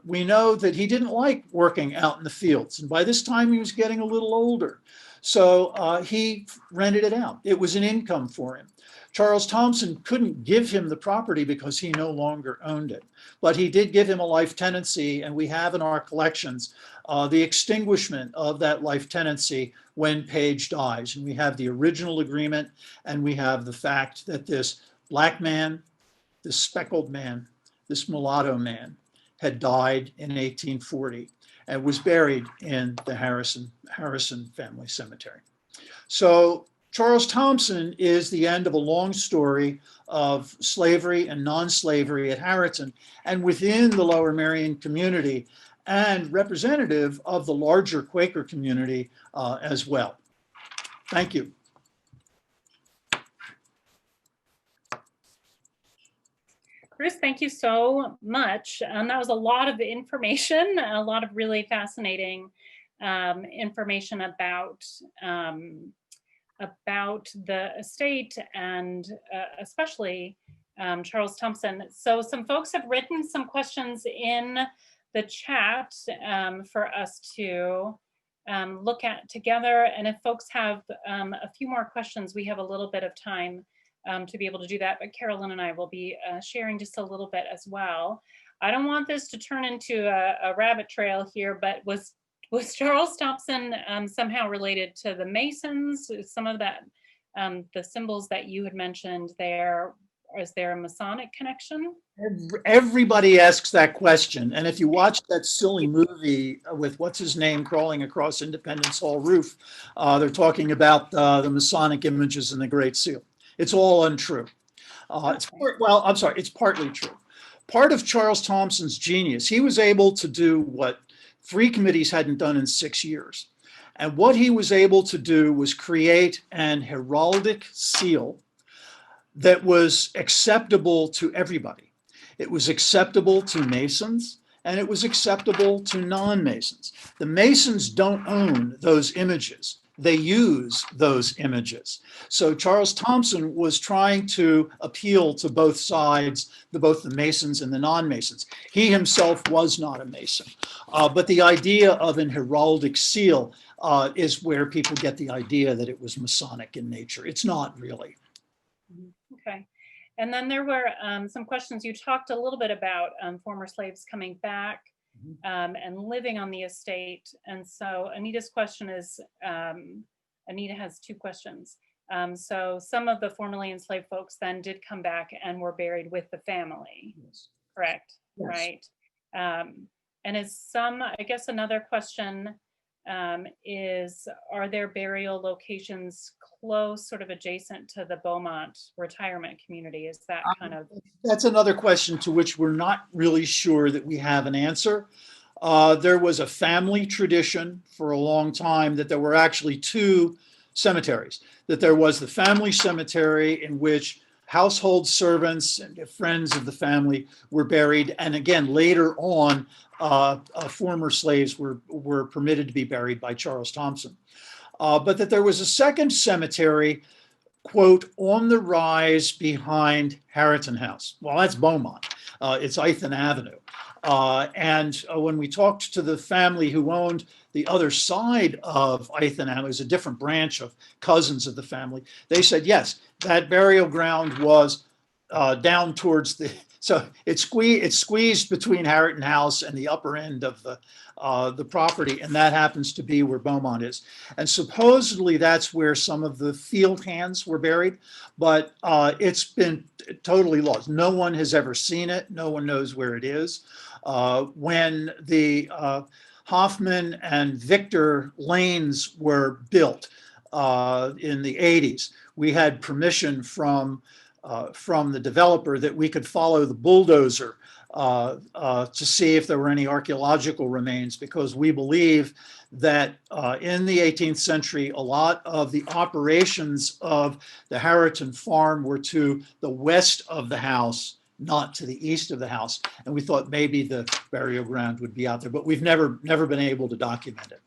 [SPEAKER 3] we know that he didn't like working out in the fields. And by this time, he was getting a little older. So he rented it out. It was an income for him. Charles Thompson couldn't give him the property because he no longer owned it. But he did give him a life tenancy, and we have in our collections the extinguishment of that life tenancy when Page dies. And we have the original agreement, and we have the fact that this black man, this speckled man, this mulatto man had died in 1840 and was buried in the Harrison family cemetery. So Charles Thompson is the end of a long story of slavery and non-slavery at Harriton and within the Lower Merion community, and representative of the larger Quaker community as well. Thank you.
[SPEAKER 1] Bruce, thank you so much. That was a lot of information, a lot of really fascinating information about the estate and especially Charles Thompson. So some folks have written some questions in the chat for us to look at together. And if folks have a few more questions, we have a little bit of time to be able to do that, but Carolyn and I will be sharing just a little bit as well. I don't want this to turn into a rabbit trail here, but was Charles Thompson somehow related to the Masons? Some of that, the symbols that you had mentioned there, is there a Masonic connection?
[SPEAKER 3] Everybody asks that question. And if you watch that silly movie with what's his name crawling across Independence Hall roof, they're talking about the Masonic images in the Great Seal. It's all untrue. It's partly true. Part of Charles Thompson's genius, he was able to do what 3 committees hadn't done in 6 years. And what he was able to do was create an heraldic seal that was acceptable to everybody. It was acceptable to Masons, and it was acceptable to non-Masons. The Masons don't own those images. They use those images. So Charles Thompson was trying to appeal to both sides, both the Masons and the non-Masons. He himself was not a Mason, but the idea of an heraldic seal is where people get the idea that it was Masonic in nature. It's not really.
[SPEAKER 1] Okay. And then there were some questions. You talked a little bit about former slaves coming back and living on the estate. And so Anita's question is, Anita has 2 questions. So some of the formerly enslaved folks then did come back and were buried with the family, yes. Correct? Yes. Right. And I guess another question is, are there burial locations close, sort of adjacent to the Beaumont retirement community? Is that kind of?
[SPEAKER 3] That's another question to which we're not really sure that we have an answer. There was a family tradition for a long time that there were actually 2 cemeteries, that there was the family cemetery in which household servants and friends of the family were buried. And again, later on, former slaves were permitted to be buried by Charles Thompson. But that there was a second cemetery, quote, on the rise behind Harriton House. Well, that's Beaumont. It's Ithan Avenue. And when we talked to the family who owned the other side of Ithan Avenue, it was a different branch of cousins of the family, they said, yes, that burial ground was down towards the, so it's squeezed between Harriton House and the upper end of the property, and that happens to be where Beaumont is. And supposedly that's where some of the field hands were buried, but it's been totally lost. No one has ever seen it. No one knows where it is. When the Hoffman and Victor lanes were built in the 80s, we had permission from the developer that we could follow the bulldozer to see if there were any archaeological remains, because we believe that in the 18th century, a lot of the operations of the Harriton farm were to the west of the house, not to the east of the house. And we thought maybe the burial ground would be out there, but we've never been able to document it.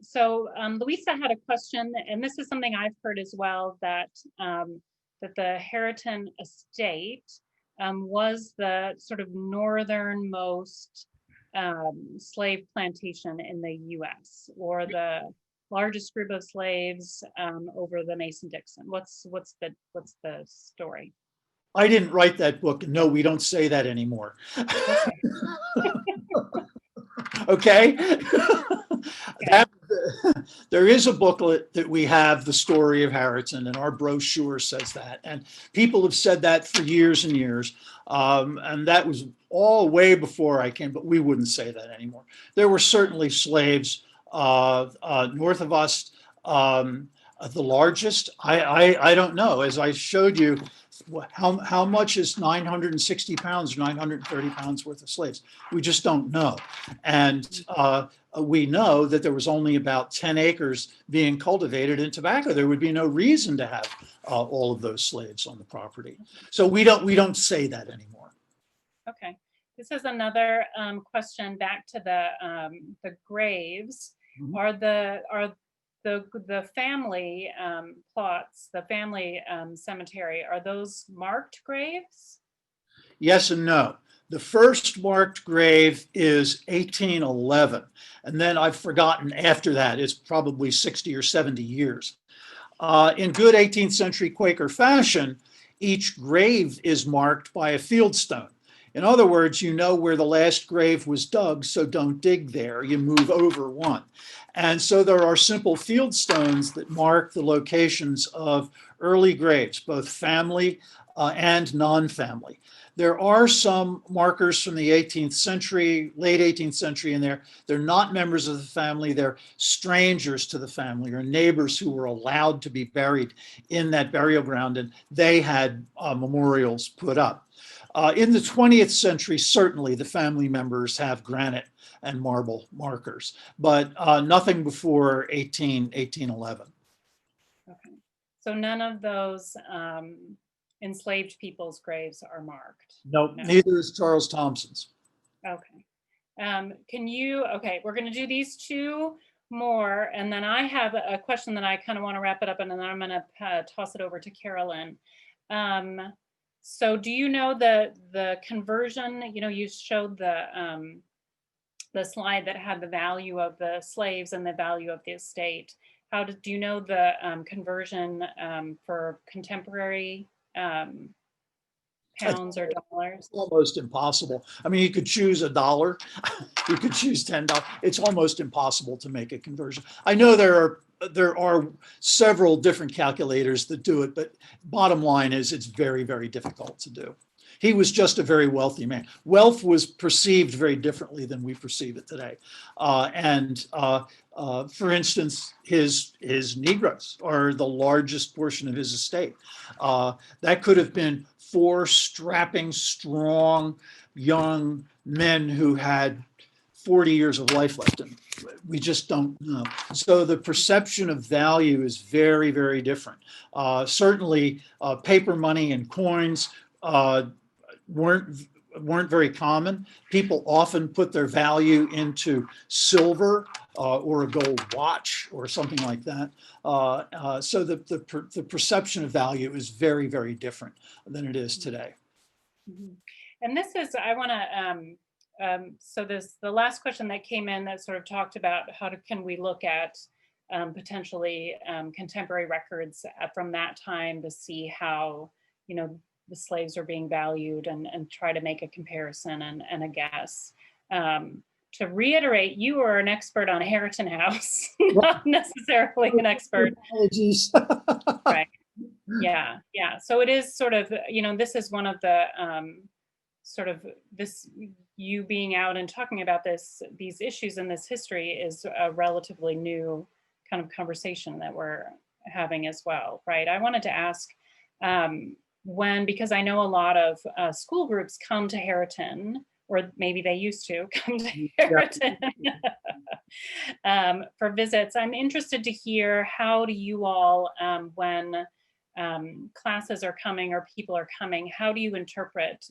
[SPEAKER 1] So Louisa had a question, and this is something I've heard as well, that that the Harriton estate was the sort of northernmost slave plantation in the U.S. or the largest group of slaves over the Mason-Dixon. What's the story?
[SPEAKER 3] I didn't write that book. No, we don't say that anymore.
[SPEAKER 1] Okay.
[SPEAKER 3] Okay. That, there is a booklet that we have, the story of Harriton, and our brochure says that. And people have said that for years and years. And that was all way before I came, but we wouldn't say that anymore. There were certainly slaves north of us. The largest, I don't know. As I showed you, how much is 960 pounds, 930 pounds worth of slaves? We just don't know. And we know that there was only about 10 acres being cultivated in tobacco. There would be no reason to have all of those slaves on the property. So we don't say that anymore.
[SPEAKER 1] Okay. This is another question back to the graves.
[SPEAKER 3] Mhm.
[SPEAKER 1] Are the family plots, the family cemetery, are those marked graves?
[SPEAKER 3] Yes and no. The first marked grave is 1811. And then I've forgotten after that, it's probably 60 or 70 years. In good 18th century Quaker fashion, each grave is marked by a field stone. In other words, you know where the last grave was dug, so don't dig there. You move over one. And so there are simple field stones that mark the locations of early graves, both family and non-family. There are some markers from the 18th century, late 18th century in there. They're not members of the family. They're strangers to the family or neighbors who were allowed to be buried in that burial ground, and they had memorials put up. In the 20th century, certainly the family members have granite and marble markers, but nothing before 1811.
[SPEAKER 1] Okay. So none of those enslaved people's graves are marked?
[SPEAKER 3] Nope,
[SPEAKER 1] No.
[SPEAKER 3] neither is Charles Thompson's.
[SPEAKER 1] Okay. Okay, we're going to do these two more, and then I have a question that I kind of want to wrap it up, and then I'm going to toss it over to Carolyn. So do you know the conversion, you showed the slide that had the value of the slaves and the value of the estate. Do you know the conversion for contemporary pounds or dollars?
[SPEAKER 3] Almost impossible. I mean, you could choose $1, you could choose $10. It's almost impossible to make a conversion. I know there are several different calculators that do it, but bottom line is it's very, very difficult to do. He was just a very wealthy man. Wealth was perceived very differently than we perceive it today. For instance, his Negroes are the largest portion of his estate. That could have been 4 strapping, strong, young men who had 40 years of life left in them. We just don't know. So the perception of value is very, very different. Certainly, paper money and coins weren't very common. People often put their value into silver or a gold watch or something like that. So the perception of value is very, very different than it is today.
[SPEAKER 1] Mm-hmm. And this is, I want to, so the last question that came in that sort of talked about can we look at potentially contemporary records from that time to see how, the slaves are being valued and try to make a comparison and a guess. To reiterate, you are an expert on Harriton House, not necessarily an expert.
[SPEAKER 3] Apologies.
[SPEAKER 1] Right. Yeah. So it is sort of, this is one of the you being out and talking about these issues in this history is a relatively new kind of conversation that we're having as well, right? I wanted to ask, because I know a lot of school groups come to Harriton, or maybe they used to come to Harriton for visits. I'm interested to hear, how do you all, when classes are coming or people are coming, how do you interpret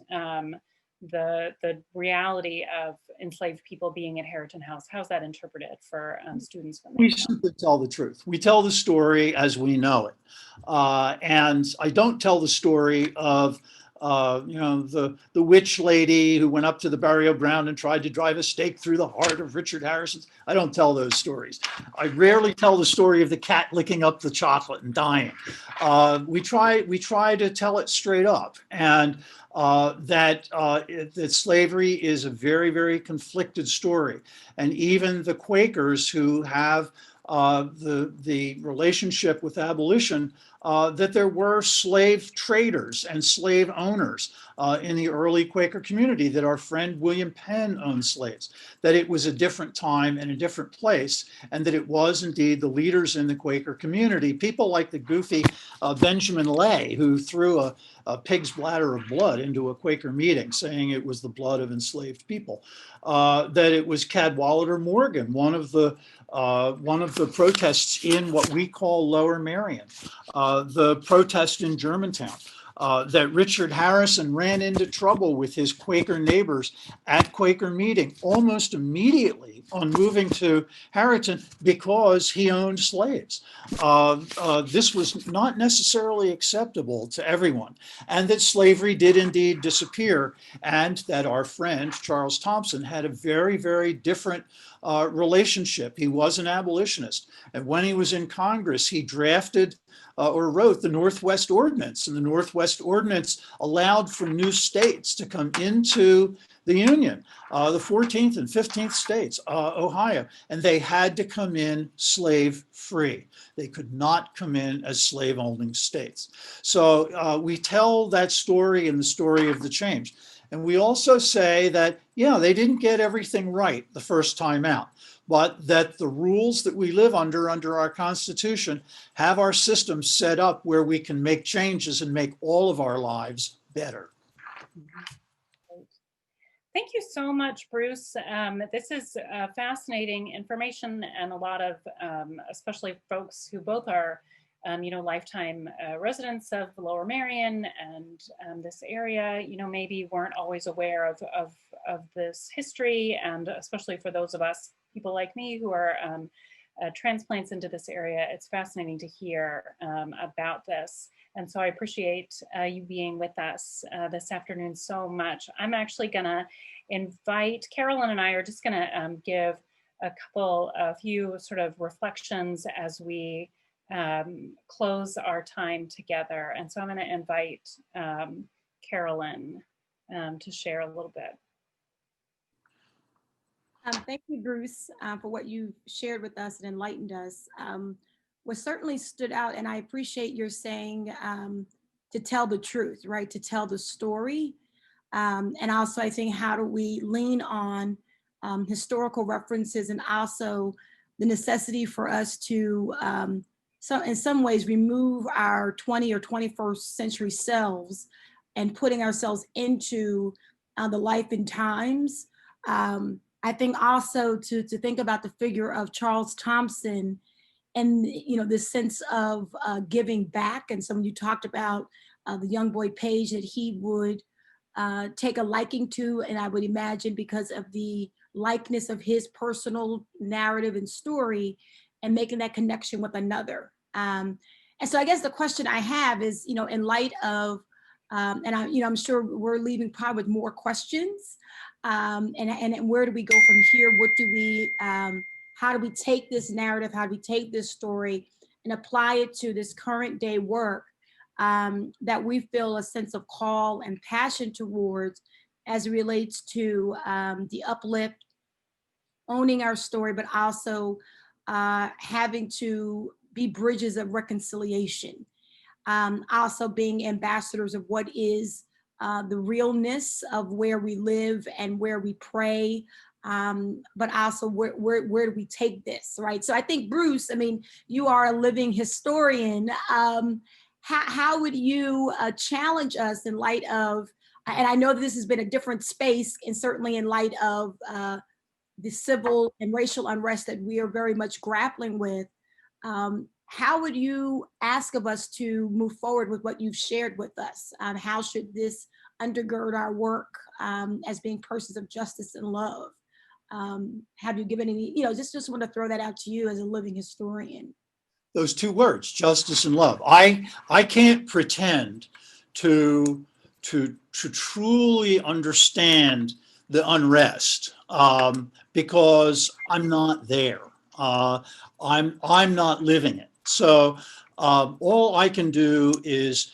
[SPEAKER 1] the reality of enslaved people being at Harriton House? How's that interpreted for students when they
[SPEAKER 3] We simply tell the truth. We tell the story as we know it. And I don't tell the story of the witch lady who went up to the burial ground and tried to drive a stake through the heart of Richard Harrison. I don't tell those stories. I rarely tell the story of the cat licking up the chocolate and dying. We try to tell it straight up, and that slavery is a very, very conflicted story. And even the Quakers who have the relationship with abolition, that there were slave traders and slave owners in the early Quaker community, that our friend William Penn owned slaves, that it was a different time and a different place, and that it was indeed the leaders in the Quaker community, people like the goofy Benjamin Lay, who threw a pig's bladder of blood into a Quaker meeting, saying it was the blood of enslaved people, that it was Cadwallader Morgan, one of the protests in what we call Lower Merion, the protest in Germantown, that Richard Harrison ran into trouble with his Quaker neighbors at Quaker meeting almost immediately on moving to Harriton because he owned slaves. This was not necessarily acceptable to everyone, and that slavery did indeed disappear, and that our friend Charles Thompson had a very, very different relationship. He was an abolitionist, and when he was in Congress, he drafted or wrote the Northwest Ordinance, and the Northwest Ordinance allowed for new states to come into the Union, the 14th and 15th states, Ohio, and they had to come in slave-free. They could not come in as slave-owning states. So we tell that story in the story of the change. And we also say that, yeah, they didn't get everything right the first time out, but that the rules that we live under our Constitution have our system set up where we can make changes and make all of our lives better.
[SPEAKER 1] Thank you so much, Bruce. This is fascinating information, and a lot of, especially folks who both are, lifetime residents of Lower Merion and this area, maybe weren't always aware of this history, and especially for those of us, people like me who are transplants into this area, it's fascinating to hear about this. And so I appreciate you being with us this afternoon so much. I'm actually gonna invite, Carolyn and I are just gonna give a few sort of reflections as we close our time together. And so I'm gonna invite Carolyn to share a little bit.
[SPEAKER 2] Thank you, Bruce, for what you shared with us and enlightened us. What certainly stood out, and I appreciate your saying to tell the truth, right? To tell the story. And also, I think, how do we lean on historical references, and also the necessity for us to, in some ways, remove our 20th or 21st century selves and putting ourselves into the life and times. I think also to think about the figure of Charles Thompson and, this sense of giving back. And so when you talked about the young boy Page that he would take a liking to, and I would imagine because of the likeness of his personal narrative and story, and making that connection with another. And so I guess the question I have is, in light of, and I'm sure we're leaving probably with more questions. And where do we go from here? What do we, how do we take this narrative? How do we take this story and apply it to this current day work that we feel a sense of call and passion towards as it relates to the uplift, owning our story, but also having to be bridges of reconciliation. Also being ambassadors of what is the realness of where we live and where we pray, but also where do we take this, right? So I think, Bruce, you are a living historian. How would you challenge us in light of, and I know that this has been a different space, and certainly in light of the civil and racial unrest that we are very much grappling with, how would you ask of us to move forward with what you've shared with us? How should this undergird our work as being persons of justice and love? Have you given any, just want to throw that out to you as a living historian.
[SPEAKER 3] Those two words, justice and love. I can't pretend to to truly understand the unrest, because I'm not there. I'm not living it. So all I can do is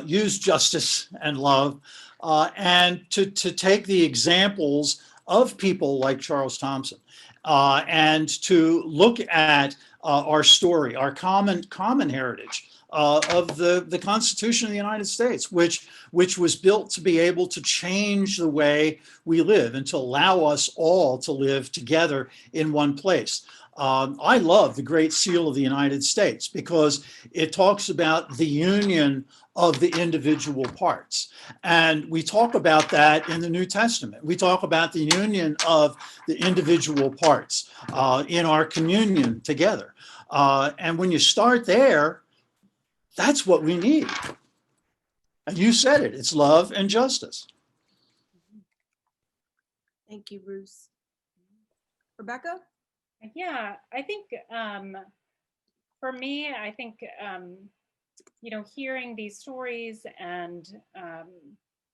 [SPEAKER 3] use justice and love, and to take the examples of people like Charles Thompson, and to look at our story, our common heritage of the Constitution of the United States, which was built to be able to change the way we live and to allow us all to live together in one place. I love the Great Seal of the United States because it talks about the union of the individual parts. And we talk about that in the New Testament. We talk about the union of the individual parts in our communion together. And when you start there, that's what we need. And you said it, it's love and justice.
[SPEAKER 2] Thank you, Bruce. Rebecca?
[SPEAKER 1] Yeah, I think for me, I think, hearing these stories and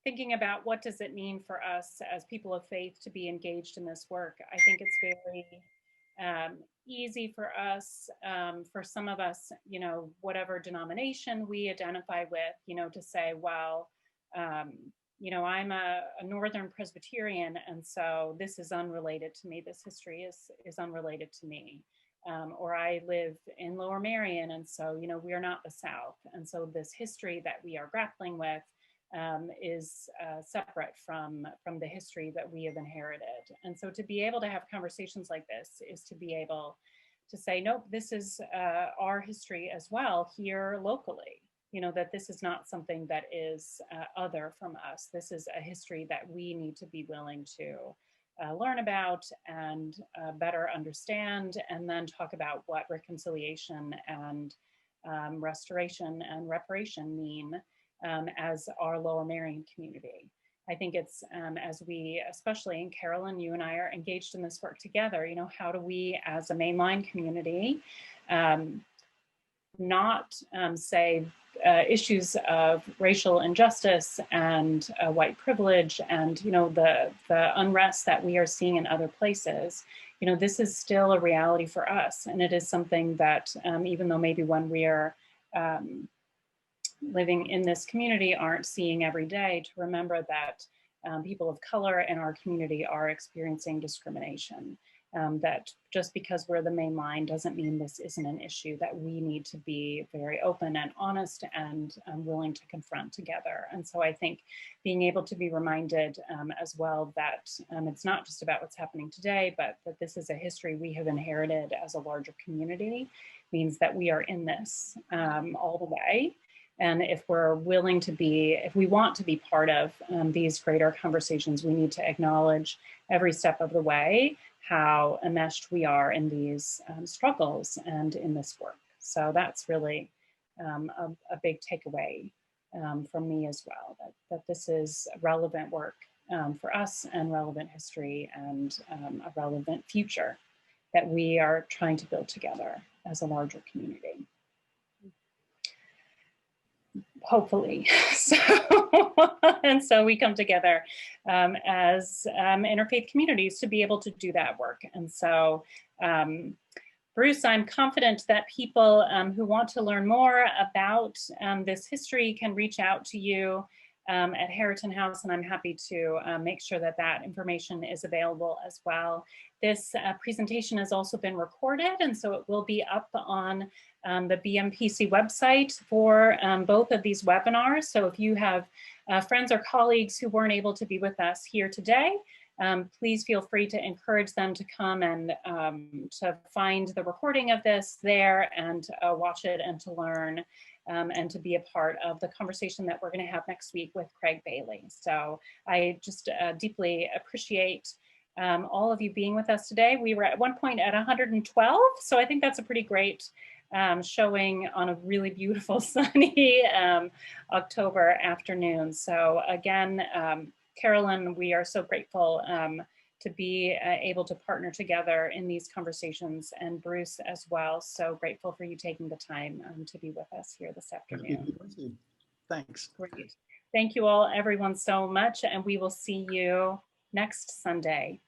[SPEAKER 1] thinking about what does it mean for us as people of faith to be engaged in this work, I think it's very easy for us, for some of us, whatever denomination we identify with, to say, well, I'm a Northern Presbyterian, and so this is unrelated to me. This history is unrelated to me. Or I live in Lower Merion, and so, we are not the South. And so this history that we are grappling with is separate from the history that we have inherited. And so to be able to have conversations like this is to be able to say, nope, this is our history as well here locally. That this is not something that is other from us. This is a history that we need to be willing to learn about and better understand, and then talk about what reconciliation and restoration and reparation mean as our Lower Merion community. I think it's as we, especially in Carolyn, you and I are engaged in this work together, how do we as a mainline community not say issues of racial injustice and white privilege and the unrest that we are seeing in other places, this is still a reality for us, and it is something that even though maybe when we are living in this community aren't seeing every day, to remember that people of color in our community are experiencing discrimination. That just because we're the main line doesn't mean this isn't an issue that we need to be very open and honest and willing to confront together. And so I think being able to be reminded as well that it's not just about what's happening today, but that this is a history we have inherited as a larger community means that we are in this all the way. And if we're willing to be, if we want to be part of these greater conversations, we need to acknowledge every step of the way how enmeshed we are in these struggles and in this work. So that's really a big takeaway from me as well, that this is relevant work for us and relevant history and a relevant future that we are trying to build together as a larger community. Hopefully. And so we come together as interfaith communities to be able to do that work. And so, Bruce, I'm confident that people who want to learn more about this history can reach out to you at Harriton House, and I'm happy to make sure that that information is available as well. This presentation has also been recorded, and so it will be up on the BMPC website for both of these webinars. So if you have friends or colleagues who weren't able to be with us here today, please feel free to encourage them to come and to find the recording of this there and watch it and to learn and to be a part of the conversation that we're going to have next week with Craig Bailey. So I just deeply appreciate all of you being with us today. We were at one point at 112, so I think that's a pretty great showing on a really beautiful sunny October afternoon. So again, Carolyn, we are so grateful to be able to partner together in these conversations, and Bruce as well. So grateful for you taking the time to be with us here this afternoon.
[SPEAKER 3] Thanks.
[SPEAKER 1] Great. Thank you all, everyone, so much, and we will see you next Sunday.